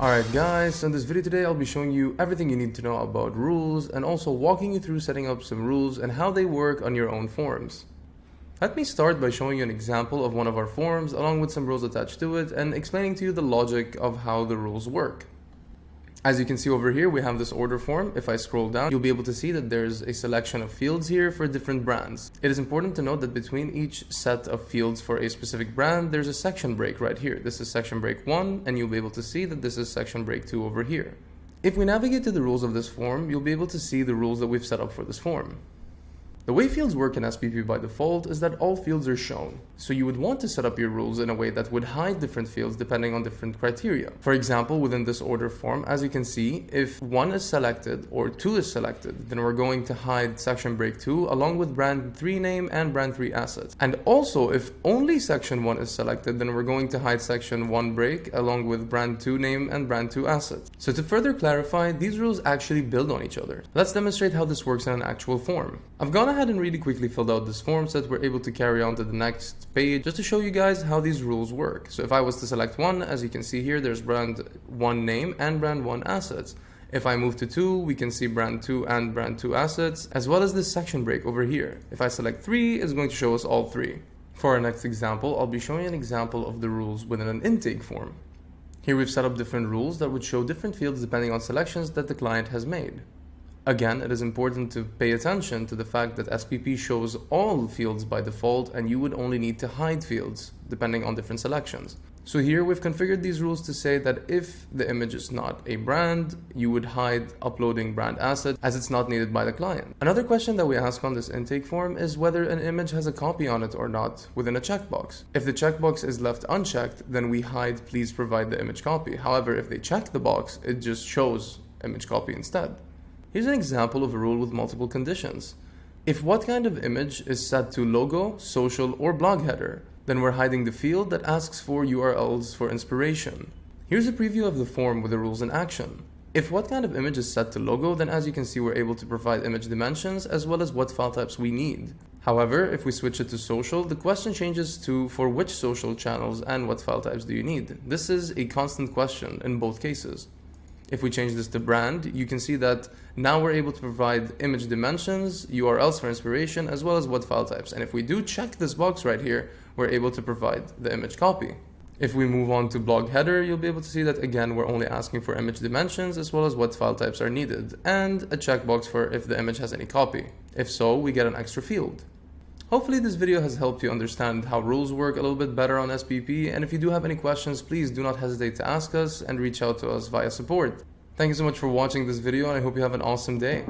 Alright guys, so in this video today I'll be showing you everything you need to know about rules and also walking you through setting up some rules and how they work on your own forms. Let me start by showing you an example of one of our forms along with some rules attached to it and explaining to you the logic of how the rules work. As you can see over here, we have this order form. If I scroll down, you'll be able to see that there's a selection of fields here for different brands. It is important to note that between each set of fields for a specific brand, there's a section break right here. This is section break 1, and you'll be able to see that this is section break 2 over here. If we navigate to the rules of this form, you'll be able to see the rules that we've set up for this form. The way fields work in SPP by default is that all fields are shown, so you would want to set up your rules in a way that would hide different fields depending on different criteria. For example, within this order form, as you can see, if 1 is selected or 2 is selected, then we're going to hide section break 2 along with brand 3 name and brand 3 assets. And also, if only section 1 is selected, then we're going to hide section 1 break along with brand 2 name and brand 2 assets. So to further clarify, these rules actually build on each other. Let's demonstrate how this works in an actual form. I've gone ahead and really quickly filled out this form so that we're able to carry on to the next page just to show you guys how these rules work. So if I was to select 1, as you can see here, there's brand 1 name and brand 1 assets. If I move to 2, we can see brand 2 and brand 2 assets, as well as this section break over here. If I select 3, it's going to show us all 3. For our next example, I'll be showing an example of the rules within an intake form. Here we've set up different rules that would show different fields depending on selections that the client has made. Again, it is important to pay attention to the fact that SPP shows all fields by default and you would only need to hide fields depending on different selections. So here we've configured these rules to say that if the image is not a brand, you would hide uploading brand asset as it's not needed by the client. Another question that we ask on this intake form is whether an image has a copy on it or not within a checkbox. If the checkbox is left unchecked, then we hide please provide the image copy. However, if they check the box, it just shows image copy instead. Here's an example of a rule with multiple conditions. If what kind of image is set to logo, social, or blog header, then we're hiding the field that asks for URLs for inspiration. Here's a preview of the form with the rules in action. If what kind of image is set to logo, then as you can see, we're able to provide image dimensions as well as what file types we need. However, if we switch it to social, the question changes to for which social channels and what file types do you need? This is a constant question in both cases. If we change this to brand, you can see that now we're able to provide image dimensions, URLs for inspiration, as well as what file types. And if we do check this box right here, we're able to provide the image copy. If we move on to blog header, you'll be able to see that again, we're only asking for image dimensions as well as what file types are needed, and a checkbox for if the image has any copy. If so, we get an extra field. Hopefully this video has helped you understand how rules work a little bit better on SPP, and if you do have any questions, please do not hesitate to ask us and reach out to us via support. Thank you so much for watching this video, and I hope you have an awesome day.